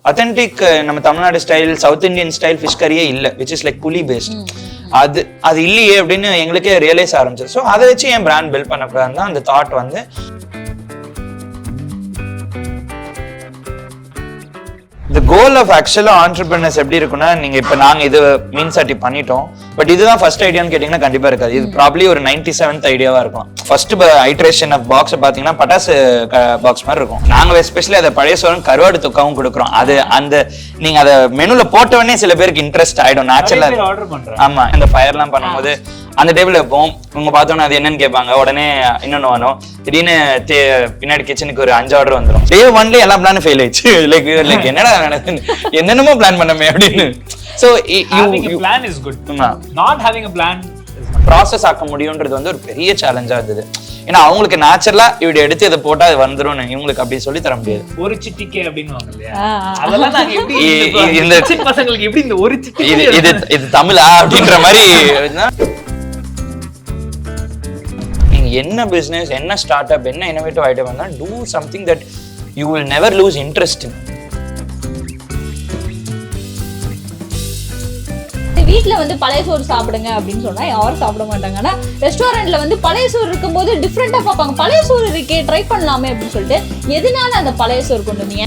Authentic நம்ம Tamil Nadu style south Indian style fish கரியே இல்லை, விச் இஸ் லைக் புலி பேஸ்ட். அது இல்லையே அப்படின்னு எங்களுக்கே ரியலைஸ் ஆரம்பிச்சு. ஸோ அதை வச்சு என் பிராண்ட் பில்ட் பண்ணக்கூடாதுன்னு தான் அந்த தாட் வந்து. The goal of actual entrepreneurs எப்படி இருக்குன்னா, நீங்க இப்ப நாங்க இது மீன் சட்டி பண்ணிட்டோம், பட் இதுதான் ஃபர்ஸ்ட் ஐடியான்னு கேட்டீங்கன்னா கண்டிப்பா இருக்காது. இது ப்ராப்ளி ஒரு 97th ஐடியாவா இருக்கும். ஃபர்ஸ்ட் ஐட்ரேஷன் ஆஃப் பாக்ஸ் பாத்தீங்கன்னா பட்டாசு பாக்ஸ் மாதிரி இருக்கும். நாங்க எஸ்பெஷலி அதை பழைய சோறும் கருவாடு தொக்காவும் கொடுக்குறோம். அது அந்த நீங்க அதை மெனுல போட்டவொடனே சில பேருக்கு இன்ட்ரெஸ்ட் ஆயிடும் நேச்சுரலா. ஆமா, இந்த ஃபயர்லாம் பண்ணும்போது அந்த டேபிள் வைப்போம், உங்க பார்த்தோன்னா அது என்னன்னு கேட்பாங்க, உடனே இன்னொன்னு வரும். திடீர்னு பின்னாடி கிச்சனுக்கு ஒரு 5 ஆர்டர் வந்துடும். டே 1 எல்லா பிளானும் ஃபெயில் ஆயிடுச்சு. லைக் என்னடா என்னென்னமோ பிளான் பண்ணமே அப்படின்னு. So having a plan is good. Not having a plan process ஆக்க முடியும்ன்றது வந்து ஒரு பெரிய சேலஞ்சா இருந்தது. ஏன்னா அவங்களுக்கு நேச்சுரலா இப்படி எடுத்து இதை போட்டா அது வந்துடும், இவங்களுக்கு அப்படி சொல்லி தர முடியாது. ஒரு சிட்டிக்கே அப்படின்னு இல்லையா, அதெல்லாம் நாங்க எப்படி இந்த பசங்களுக்கு எப்படி இந்த ஒரு சிட்டி இது தமிழா அப்படின்ற மாதிரி. நீங்க என்ன பிசினஸ், என்ன ஸ்டார்ட் அப், என்ன இன்னோவேட்டிவ் ஐடியா வந்தா two something that you will never loose interest in. வீட்ல வந்து பழைய சோறு சாப்பிடுங்க அப்படின்னு சொன்னா யாரும் சாப்பிட மாட்டாங்க. ஆனா ரெஸ்டாரண்ட்ல வந்து பழைய சோறு இருக்கும்போது டிஃப்ரெண்டா பார்ப்பாங்க. பழைய சோறு இருக்கே, ட்ரை பண்ணலாமே அப்படின்னு சொல்லிட்டு. எதனால அந்த பழைய சோறு கொண்டு வந்தீங்க?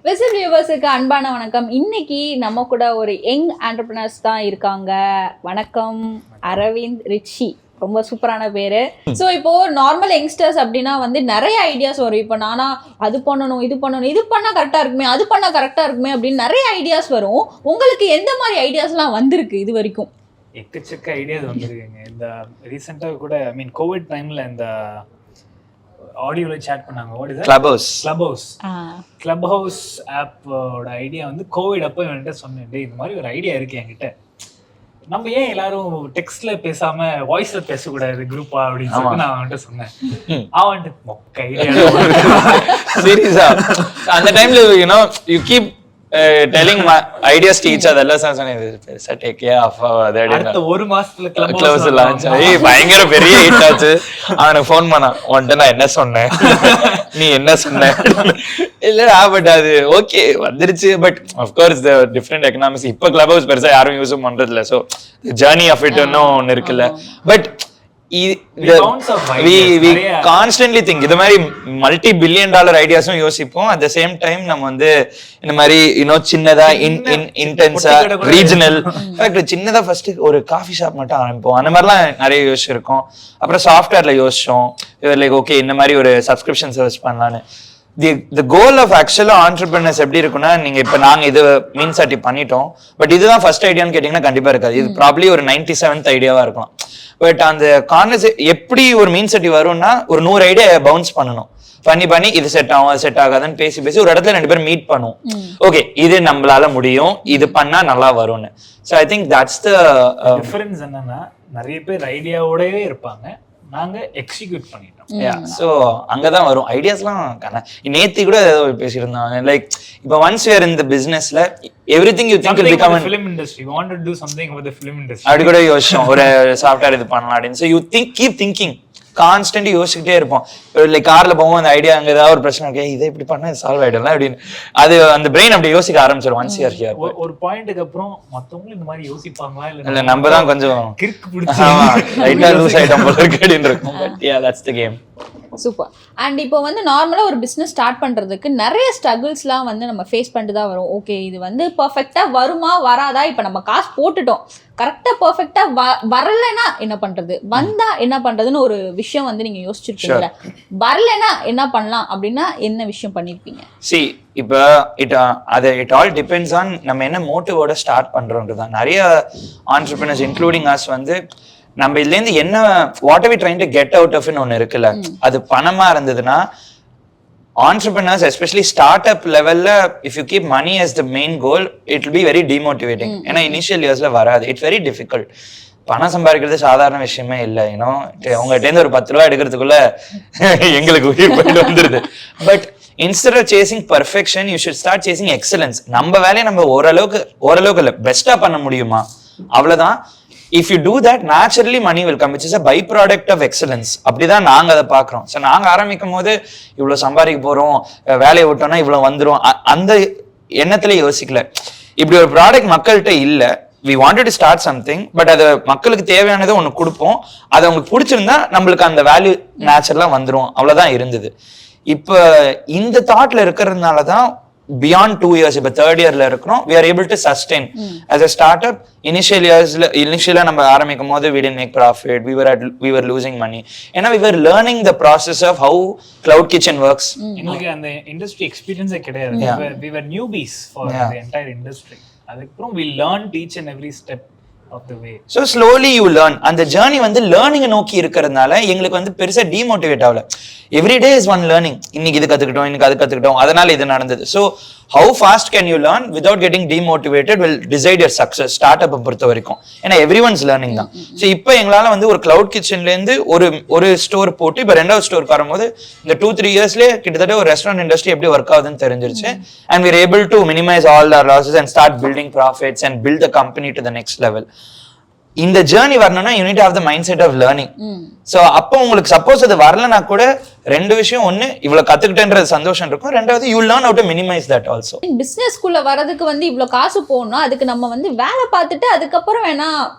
விசில் வியூவர்ஸுக்கு அன்பான வணக்கம். இன்னைக்கு நம்ம கூட ஒரு யங் ஆண்டர்பிரினர்ஸ் தான் இருக்காங்க. வணக்கம் அரவிந்த், ரிச்சி, ரொம்ப சூப்பரான பேரு. ஸோ இப்போ நார்மல் யங்ஸ்டர்ஸ் அப்படின்னா வந்து நிறைய ஐடியாஸ் வரும். இப்போ நானா அது பண்ணணும், இது பண்ணணும், இது பண்ணா கரெக்டா இருக்குமே, அது பண்ணா கரெக்டா இருக்குமே அப்படின்னு நிறைய ஐடியாஸ் வரும். உங்களுக்கு எந்த மாதிரி ஐடியாஸ்லாம் வந்திருக்கு இது வரைக்கும்? எக்கச்சக்க ஐடியாஸ் வந்திருக்குங்க. இந்த ரீசெண்டாக கூட கோவிட் டைம்ல இந்த ஆடியோல சேட் பண்ணாங்க. கிளப் ஹவுஸ் ஆப்போட ஐடியா வந்து கோவிட் அப்போ என்கிட்ட சொன்னேன், இந்த மாதிரி ஒரு ஐடியா இருக்கு என்கிட்ட, நம்ம ஏன் எல்லாரும் டெக்ஸ்ட்ல பேசாம வாய்ஸ்ல பேசக்கூடாது குரூப்பா அப்படின்னு சொல்லி நான் அவன்கிட்ட சொன்னேன். அவன் மொக்க ஐடியா சீரியஸா அந்த டைம்ல you keep telling my ideas to each other. எல்லாம் சொன்னேன் டேக் கேர் ஆஃப் அடுத்த ஒரு மாசத்துல கிளப் ஹவுஸ் லான்ச் ஆகி பயங்கர பெரிய ஹிட் ஆச்சு. அவனுக்கு ஃபோன் பண்ணான், உன்கிட்ட நான் என்ன சொன்னேன், நீ என்ன சொன்ன? இல்லடா பட் அது ஓகே வந்துருச்சு. But of course the different economics. இப்போ கிளப் ஹவுஸ் பெருசா யாரும் யூஸும் பண்றது இல்லை. ஸோ ஜர்னி ஆஃப் இட் ஒன்னு இருக்குல்ல. பட் we constantly think இது மாதிரி multi-billion-dollar ஐடியாஸும் யோசிப்போம். at the same time நம்ம வந்து இந்த மாதிரி சின்னதா இன்டென்ஸா ரீஜனல் சின்னதா ஃபர்ஸ்ட் ஒரு காஃபி ஷாப் மட்டும் ஆரம்பிப்போம். அந்த மாதிரிலாம் நிறைய யோசிச்சிருக்கோம். அப்புறம் சாஃப்ட்வேர்ல யோசிச்சோம், லைக் ஓகே இந்த மாதிரி ஒரு சப்ஸ்கிரிப்ஷன் சர்வீஸ் பண்ணலான்னு. The goal of actual entrepreneurs எப்படி இருக்குன்னா, நீங்க இப்ப நாங்க இது மீன் சட்டி பண்ணிட்டோம், பட் இதுதான் ஃபர்ஸ்ட் ஐடியான்னு கேட்டீங்கன்னா கண்டிப்பா இருக்காது. இது ப்ராப்ளி ஒரு 97th ஐடியாவா இருக்கலாம். பட் அந்த எப்படி ஒரு மீன் சட்டி வரும்னா, ஒரு 100 ஐடியா பவுன்ஸ் பண்ணி இது செட் ஆகும், அது செட் ஆகாதுன்னு பேசி ஒரு இடத்துல 2 பேரும் மீட் பண்ணுவோம். ஓகே இது நம்மளால முடியும், இது பண்ணா நல்லா வரும்னு. So I think that's the difference. என்னன்னா நிறைய பேர் ஐடியாவோடவே இருப்பாங்க, நாங்க எக்ஸிக்யூட் பண்ணிட்டோம். ஸோ அங்கதான் வரும் ஐடியாஸ்லாம். நேத்தி கூட பேசிட்டு இருந்தாங்க, லைக் இப்போ ஒன்ஸ் யூ ஆர் இன் தி பிசினஸ்ல everything you think will become film industry. We want to do something with the film industry. அப்படி கூட யோசிச்சோம், ஒரு சாஃப்ட்வேர் இது பண்ணலாம் அப்படின்னு. So you keep thinking, constant யோசிச்சுட்டே இருப்போம். லைக் கார்ல போவோம், அந்த ஐடியா அங்க ஏதாவது ஒரு பிரச்சனை இருக்கு, இதை இப்படி பண்ணா சால்வ் ஆயிடலாம் அப்படின்னு. அது அந்த பிரெயின் அப்படி யோசிக்க ஆரம்பிச்சிடும் ஒன்ஸ் யூ ஆர் ஹியர். ஒரு பாயிண்ட்க்கு அப்புறம் மத்தவங்க இந்த மாதிரி யோசிப்பாங்களா இல்ல நம்ம தான் கொஞ்சம் கிறுக்கு பிடிச்சி லைட்டா லூஸ் ஐட்டம் போல இருக்கு அப்படின்னு இருக்கும். But yeah that's the game. Super. And இப்போ வந்து நார்மலாக ஒரு பிஸ்னஸ் ஸ்டார்ட் பண்ணுறதுக்கு நிறைய ஸ்ட்ரகிள்ஸ்லாம் வந்து நம்ம ஃபேஸ் பண்ணிட்டு தான் வரும். ஓகே இது வந்து பர்ஃபெக்டாக வருமா வராதா, இப்போ நம்ம காசு போட்டுட்டோம், கரெக்டாக பர்ஃபெக்டாக வரலைன்னா என்ன பண்ணுறது, வந்தால் என்ன பண்ணுறதுன்னு ஒரு விஷயம் வந்து நீங்கள் யோசிச்சிருக்கீங்க. வரலைன்னா என்ன பண்ணலாம் அப்படின்னா என்ன விஷயம் பண்ணியிருப்பீங்க? சி இப்போ இட் ஆல் டிபெண்ட்ஸ் ஆன் நம்ம என்ன மோட்டிவோட ஸ்டார்ட் பண்ணுறோன்றது தான். நிறைய ஆண்டர்பிரினர்ஸ் இன்க்ளூடிங் அஸ் வந்து நம்ம இதுல இருந்து என்ன what are we trying to get out of ஒன்னு இருக்குல்ல, அது பணமா இருந்ததுன்னா entrepreneurs especially startup level if you keep money as the main goal it will be very demotivating. ஏன்னா இனிஷியல் இயர்ஸ்ல வராது, இட்ஸ் வெரி டிஃபிகல்ட். பணம் சம்பாதிக்கிறது சாதாரண விஷயமே இல்லை. உங்ககிட்ட இருந்து ஒரு 10 ரூபா எடுக்கிறதுக்குள்ள எங்களுக்கு உயிர் போயிட்டு வந்துருது. But instead of chasing perfection you should start chasing excellence. நம்ம வேலையை நம்ம ஓரளவுக்கு இல்லை பெஸ்டா பண்ண முடியுமா, அவ்வளவுதான். if you do that, naturally money will come, which is a byproduct of excellence. அப்படிதான் நாங்க அதை பாக்குறோம். ஸோ நாங்க ஆரம்பிக்கும் போது இவ்வளவு சம்பாதிக்க போறோம், வேலையை விட்டோம்னா இவ்வளவு வந்துரும், அந்த எண்ணத்துல யோசிக்கல. இப்படி ஒரு ப்ராடக்ட் மக்கள்கிட்ட இல்ல, we wanted to start something, but அது மக்களுக்கு தேவையானதை ஒண்ணு கொடுப்போம், அது அவங்களுக்கு பிடிச்சிருந்தா நம்மளுக்கு அந்த வேல்யூ நேச்சுரலா வந்துரும், அவ்வளவுதான் இருந்தது. இப்ப இந்த தாட்ல இருக்கிறதுனாலதான் beyond 2 years, இப்ப 3rd yearல இருக்கிறோம், we are able to sustain as a startup. Initially நம்ம ஆரம்பிக்கும் போது we didn't make profit, we were losing money, ஏன்னா we were learning the process of how cloud kitchen works. எங்களுக்கு அந்த இண்டஸ்ட்ரி எக்ஸ்பீரியன்ஸே கிடையாது. we were newbies for the entire industry. அதுக்கப்புறம் we learned each and every step of the way. So slowly you learn. அந்த journey வந்து learning நோக்கி இருக்கிறதுனால எங்களுக்கு வந்து பெருசா டிமோட்டிவேட் ஆகல. Every day is one learning. இன்னைக்கு இது கத்துக்கிட்டோம், இன்னைக்கு அது கத்துக்கிட்டோம், அதனால இது நடந்தது. So how fast can you learn without getting demotivated will decide your success. Start அப்பை பொறுத்த வரைக்கும் ஏன்னா எவ்ரி ஒன்ஸ் லேர்னிங் தான். ஸோ இப்போ எங்களால வந்து ஒரு கிளவுட் கிச்சன்ல இருந்து ஒரு ஸ்டோர் போட்டு இப்போ 2வது ஸ்டோருக்கு வரும்போது இந்த 2-3 இயர்ஸ்லேயே கிட்டத்தட்ட ஒரு ரெஸ்டாரண்ட் இண்டஸ்ட்ரி எப்படி ஒர்க் ஆகுதுன்னு தெரிஞ்சிருச்சு. And we're able to minimize all our losses and start building profits and build the company to the next level. இந்த ஜேர்னி வரணும்னா you need to have the mind set of learning. So அப்போ உங்களுக்கு suppose அது வரலனா கூட ரெண்டு விஷயம், ஒன்னு இவ்வளவு கத்துக்கிட்டேன்றது சந்தோஷம் இருக்கும், ரெண்டாவது you learn how to minimise that also. பிசினஸ்க்குள்ள வரதுக்கு வந்து இவ்ளோ காசு போகணும், அதுக்கு நம்ம வந்து வேலை பார்த்துட்டு அதுக்கப்புறம் வேணா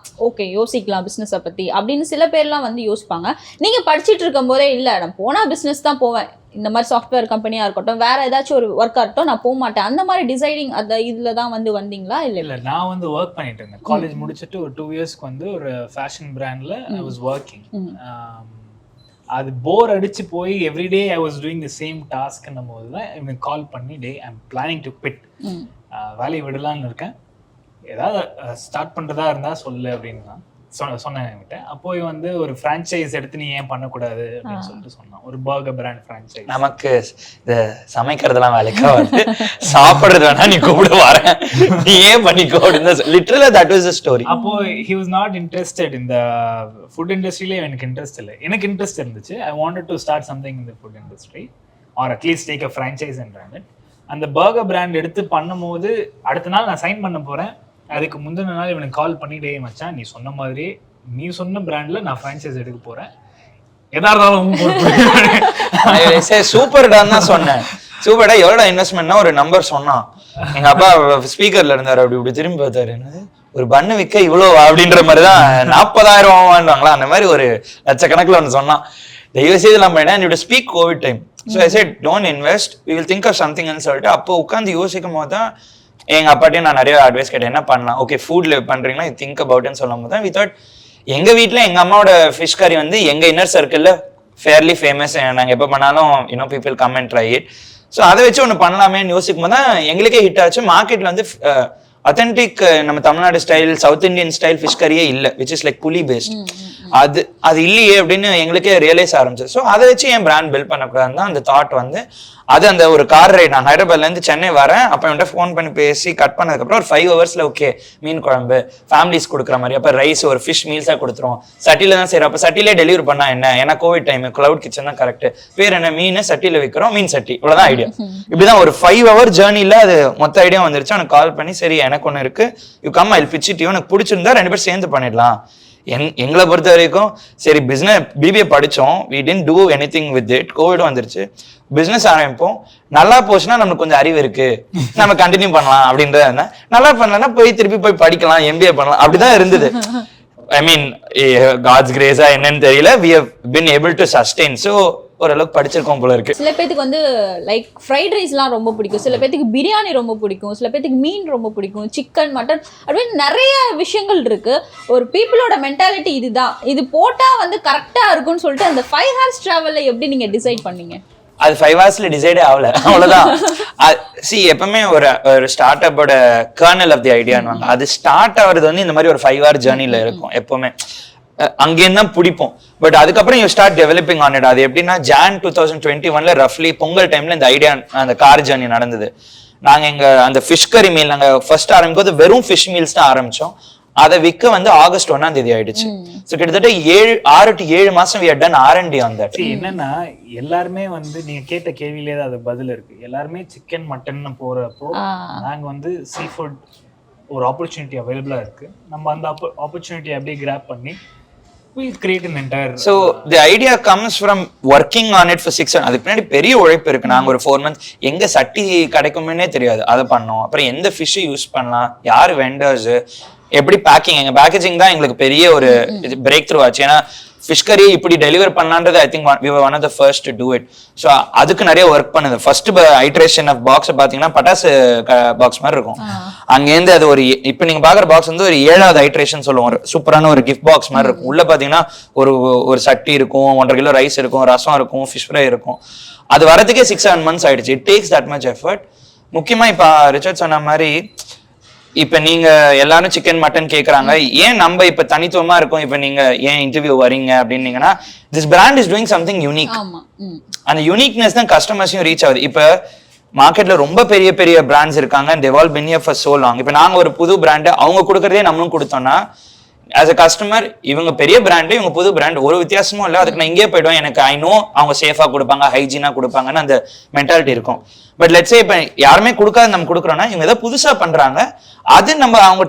ஓகே யோசிக்கலாம் பிசினஸை பத்தி அப்படின்னு சில பேர்லாம் வந்து யோசிப்பாங்க. நீங்க படிச்சுட்டு இருக்கும் போதே இல்ல நான் போனா பிசினஸ் தான் போவேன், இந்த மாதிரி சாஃப்ட்வேர் கம்பெனியா இருக்கட்டும் வேற ஏதாச்சும் ஒரு ஒர்க்கா இருக்கட்டும் நான் போக மாட்டேன், அந்த மாதிரி டிசைடிங் அந்த இதுல தான் வந்து வந்தீங்களா? இல்ல நான் வந்து ஒர்க் பண்ணிட்டு இருந்தேன். காலேஜ் முடிச்சிட்டு ஒரு 2 இயர்ஸ்க்கு வந்து ஒரு ஃபேஷன் பிராண்ட்ல ஐ வாஸ் ஒர்க்கிங். அது போர் அடிச்சு போய் everyday I was doing the same டாஸ்க்ன்னும் போது தான் எனக்கு கால் பண்ணி டே I am planning to quit, வேலையை விடலாம்னு இருக்கேன், ஏதாவது ஸ்டார்ட் பண்றதா இருந்தா சொல்லு அப்படின்னு தான் சொன்னேன் என்கிட்ட. அப்போ வந்து ஒரு ஃப்ரான்ச்சைஸ் எடுத்து நீ ஏன் பண்ணக்கூடாது அப்படின்னு சொல்லிட்டு சொன்னான். ஒரு பர்கர் பிராண்ட் ஃப்ரான்ச்சைஸ். நமக்கு இந்த சமைக்கிறதுலாம் வேலைக்கா வந்து சாப்பிடுறது வேணா நீ கூப்பிட வரேன், நீ ஏன் பண்ணிக்கோ அப்படின்னு லிட்டரலா தட் வாஸ் தி ஸ்டோரி. அப்போ he was not interested in the food industry. எனக்கு இன்ட்ரெஸ்ட் இல்லை, எனக்கு இன்ட்ரெஸ்ட் இருந்துச்சு. I wanted to start something in the food industry or at least take a franchise and run it. அந்த burger brand எடுத்து பண்ணும்போது அடுத்த நாள் நான் சைன் பண்ண போறேன், அதுக்கு முந்தின நாள் இவனுக்கு கால் பண்ணி டே மச்சான் நீ சொன்ன மாதிரி நீ சொன்ன பிராண்ட்ல நான் ஃப்ரான்ச்சைஸ் எடுக்க போறேன், எதா இருந்தாலும் சூப்பர்டான்னு தான் சொன்னேன். சூப்பர்டா எவ்வளோ இன்வெஸ்ட்மெண்ட்னா ஒரு நம்பர் சொன்னான். எங்க அப்பா ஸ்பீக்கர்ல இருந்தாரு, அப்படி இப்படி திரும்பி பார்த்தாரு, ஒரு பண்ணு விற்க இவ்வளோ அப்படின்ற மாதிரிதான் 40,000 வாங்குவாங்களா அந்த மாதிரி ஒரு லட்சக்கணக்கில் ஒன்று சொன்னான். தயவு செய்து நம்ம என்ன speak COVID time. So I said don't invest, we will think of சம்திங்னு சொல்லிட்டு அப்போ உட்காந்து யோசிக்கும் போது தான் எங்க அப்பாட்டையும் நான் நிறைய அட்வைஸ் கேட்டேன், என்ன பண்ணலாம், ஓகே ஃபுட்ல பண்றீங்கன்னா திங்க் அபவுட்னு சொல்லும் போது தான் வி தாட் எங்க வீட்டுல எங்க அம்மாவோட ஃபிஷ் கறி வந்து எங்க இன்னர் சர்க்கிள்ல ஃபேர்லி ஃபேமஸ், நாங்க எப்போ பண்ணாலும் people come and try it. So அதை வச்சு ஒன்று பண்ணலாமேன்னு யோசிக்கும் போது தான் எங்களுக்கே ஹிட் ஆச்சு. மார்க்கெட்ல வந்து அத்தன்டிக் நம்ம Tamil Nadu style south Indian style fish கரியே இல்லை, விச் இஸ் லைக் புலி பேஸ்ட். அது இல்லையே அப்படின்னு எங்களுக்கே ரியலைஸ் ஆரம்பிச்சு. ஸோ அதை வச்சு என் பிராண்ட் பில்ட் பண்ணக்கூடாதுன்னு தான் அந்த தாட் வந்து. அது அந்த ஒரு கார் ரைட், நான் ஹைதராபாத்ல இருந்து சென்னை வரேன், அப்போ என்கிட்ட ஃபோன் பண்ணி பேசி கட் பண்ணதுக்கப்புறம் ஒரு 5 ஹவர்ஸ்ல ஓகே மீன் குழம்பு ஃபேமிலிஸ் கொடுக்குற மாதிரி, அப்போ ரைஸ் ஒரு ஃபிஷ் மீல்ஸாக கொடுத்துரும், சட்டியில தான் செய்யறோம். அப்போ சட்டிலே டெலிவரி பண்ணா என்ன, ஏன்னா கோவிட் டைம் கிளவுட் கிச்சன் தான் கரெக்ட், பேர் என்ன மீன் சட்டியில விற்கிறோம், மீன் சட்டி, இவ்வளவுதான் ஐடியா. இப்படிதான் ஒரு 5 ஹவர் ஜேர்னில அது மொத்த ஐடியா வந்துருச்சு. எனக்கு கால் பண்ணி சரி எனக்கு ஒன்று இருக்கு, you come I pitch it, எனக்கு பிடிச்சிருந்தா 2 பேரும் சேர்ந்து பண்ணிடலாம். எங்களை பொறுத்த வரைக்கும் சரி பிசினஸ் பிபிஏ படிச்சோம், we didn't do anything with it, Covid வந்துருச்சு, பிசினஸ் ஆரம்பிப்போம், நல்லா போச்சுன்னா நமக்கு கொஞ்சம் அறிவு இருக்கு நம்ம கண்டினியூ பண்ணலாம் அப்படின்றத, நல்லா பண்ணலன்னா போய் திருப்பி போய் படிக்கலாம், எம்பிஏ பண்ணலாம், அப்படிதான் இருந்தது. ஐ மீன் காட்ஸ் கிரேஸா என்னன்னு தெரியல, we have been able to sustain. So ஓரளவுக்கு படிச்சிருக்கோம் போல இருக்கு. சில பேத்துக்கு வந்து லைக் ஃப்ரைட் ரைஸ்லாம் ரொம்ப பிடிக்கும், சில பேத்துக்கு பிரியாணி ரொம்ப பிடிக்கும், சில பேத்துக்கு மீன் ரொம்ப பிடிக்கும், சிக்கன் மட்டன் அப்படின்னு நிறைய விஷயங்கள் இருக்கு. ஒரு பீப்புளோட மென்டாலிட்டி இதுதான், இது போட்டா வந்து கரெக்டா இருக்கும்னு சொல்லிட்டு அந்த 5 hours டிராவல்ல எப்படி நீங்க டிசைட் பண்ணீங்க? அது 5 ஹவர்ஸ்ல டிசைடே ஆகல, அவ்வளவுதான். சி எப்பவுமே ஒரு ஸ்டார்ட் அப்போட கர்னல் ஆஃப் தி ஐடியான்னு அது ஸ்டார்ட் ஆகுறது வந்து இந்த மாதிரி ஒரு 5 hour ஜேர்னில இருக்கும் எப்பவுமே. அங்கேயும் தான் பிடிப்போம். பட் அதுக்கப்புறம் you start developing on it. அது எப்படின்னா Jan 2021 ரஃப்லி பொங்கல் டைம்ல இந்த ஐடியா அந்த கார் ஜேர்னி நடந்தது. நாங்க எங்க அந்த ஃபிஷ் கரி மீல் நாங்க ஃபர்ஸ்ட் ஆரம்பிக்கும் வெறும் ஃபிஷ் மீல்ஸ் தான் ஆரம்பிச்சோம். அதை விற்க வந்து August 1 ஆயிடுச்சு. ஸோ கிட்டத்தட்ட 6 to 7 மாசம் we had done R&D on that. என்னன்னா எல்லாருமே வந்து நீங்க கேட்ட கேள்வியிலே தான் அது பதில் இருக்கு. எல்லாருமே சிக்கன் மட்டன் போறப்போ நாங்க வந்து சீ ஃபுட் ஒரு ஆப்பர்ச்சுனிட்டி அவைலபிளாக இருக்குது. நம்ம அந்த ஆப்பர்ச்சுனிட்டியை அப்படியே கிராப் பண்ணி we'll create an entire so the idea comes from working on it for 6 months. அதுக்கு பின்னாடி பெரிய உழைப்பு இருக்கு. நாங்க ஒரு 4 months எங்க சட்டி கிடைக்கும்னே தெரியாது, அதை பண்ணோம். அப்புறம் எந்த ஃபிஷ் யூஸ் பண்ணலாம், யார் வெண்டர்ஸ், எப்படி பேக்கிங், எங்க பேக்கேஜிங் தான் எங்களுக்கு பெரிய ஒரு பிரேக் த்ரூ ஆச்சு. ஏன்னா ஃபிஷ் கறி இப்படி டெலிவர் பண்ணலான்றது I think we were one of the first to do it. So அதுக்கு நிறைய ஒர்க் பண்ணுது. ஃபர்ஸ்ட் ஐட்ரேஷன் ஆஃப் பாக்ஸ் பாத்தீங்கன்னா பட்டாசு பாக்ஸ் மாதிரி இருக்கும். அங்கேருந்து அது ஒரு இப்போ நீங்க பாக்குற பாக்ஸ் வந்து ஒரு 7வது ஐட்ரேஷன் சொல்லுவோம். ஒரு சூப்பரான ஒரு கிஃப்ட் பாக்ஸ் மாதிரி இருக்கும். உள்ள பாத்தீங்கன்னா ஒரு சட்டி இருக்கும், 1.5 கிலோ ரைஸ் இருக்கும், ரசம் இருக்கும், ஃபிஷ் ஃப்ரை இருக்கும். அது வரதுக்கே 6-7 months ஆயிடுச்சு. It takes that much effort. முக்கியமா இப்ப ரிச்சர்ட் சொன்ன மாதிரி இப்ப நீங்க எல்லாரும் சிக்கன் மட்டன் கேக்குறாங்க, ஏன் நம்ம இப்ப தனித்துவமா இருக்கோம், இப்ப நீங்க ஏன் இன்டர்வியூ வரீங்க அப்படின்னீங்கன்னா this brand is doing something unique. அந்த யூனிக்னஸ் தான் கஸ்டமர்ஸையும் ரீச் ஆகுது. இப்ப மார்க்கெட்ல ரொம்ப பெரிய பெரிய பிராண்ட்ஸ் இருக்காங்க, and they've all been here for so long. இப்ப நாங்க ஒரு புது பிராண்ட் அவங்க கொடுக்கறதே நம்மளும் கொடுத்தோம்னா as a customer இவங்க பெரிய பிராண்ட் இவங்க புது பிராண்ட் ஒரு வித்தியாசமும் இல்லை, அதுக்கு நான் இங்கே போயிடுவேன், எனக்கு ஐ நோ அவங்க சேஃபா கொடுப்பாங்க, ஹைஜீனா கொடுப்பாங்கன்னு அந்த மென்டாலிட்டி இருக்கும். பட் லெட்ஸ் சே இப்ப யாருமே கொடுக்காத நம்ம கொடுக்குறோம்னா இவங்க ஏதோ புதுசா பண்றாங்க, அது நம்ம அவங்க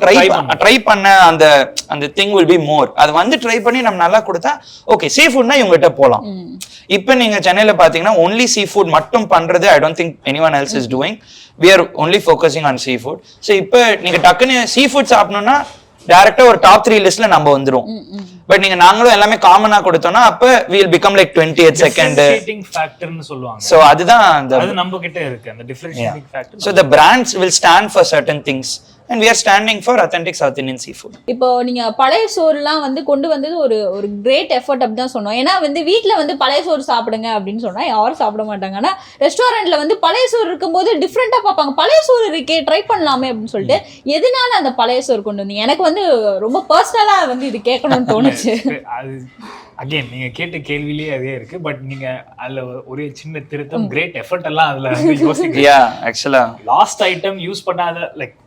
ட்ரை பண்ண அந்த அந்த திங் வில் பி மோர். அது வந்து ட்ரை பண்ணி நம்ம நல்லா கொடுத்தா ஓகே. சீ ஃபுட்னா இவங்ககிட்ட போலாம். இப்ப நீங்க சென்னையில பாத்தீங்கன்னா ஒன்லி சீ ஃபுட் மட்டும் பண்றது I don't think anyone else is doing. we are only focusing on seafood. So இப்ப நீங்க டக்குன்னு சீ ஃபுட் சாப்பிடணும்னா டைரக்டா ஒரு டாப் 3 லிஸ்ட்ல நம்ம வந்துரும். பட் நீங்க நாங்களும் எல்லாமே காமனா கொடுத்தோம்னா அப்ப we will become like 20th second differentiating factor னு சொல்லுவாங்க. So அதுதான் அது நம்ம கிட்ட இருக்கு அந்த differentiating factor. So the brands will stand for certain things and we are standing for authentic South Indian seafood. இப்போ நீங்க பழைய சோறுலாம் வந்து கொண்டு வந்தது ஒரு கிரேட் எஃபர்ட் அப்படி தான் சொன்னோம். ஏன்னா வந்து வீட்டில் வந்து பழைய சோறு சாப்பிடுங்க அப்படின்னு சொன்னா யாரும் சாப்பிட மாட்டாங்க. ஆனால் ரெஸ்டாரண்ட்ல வந்து பழைய சோறு இருக்கும்போது டிஃப்ரெண்டா பார்ப்பாங்க, பழைய சோறு இருக்கே ட்ரை பண்ணலாமே அப்படின்னு சொல்லிட்டு. எதனால அந்த பழைய சோறு கொண்டு வந்தீங்க? எனக்கு வந்து ரொம்ப பர்சனலா வந்து இது கேட்கணும்னு தோணுச்சு. அது அகைன் நீங்க கேட்ட கேள்வியிலேயே அதே இருக்கு. பட் நீங்க அதுல ஒரு சின்ன திருத்தம், கிரேட் எஃபர்ட் எல்லாம் அதுல யோசிக்க. ஆக்சுவலா லாஸ்ட் ஐட்டம் யூஸ் பண்ணாத லைக்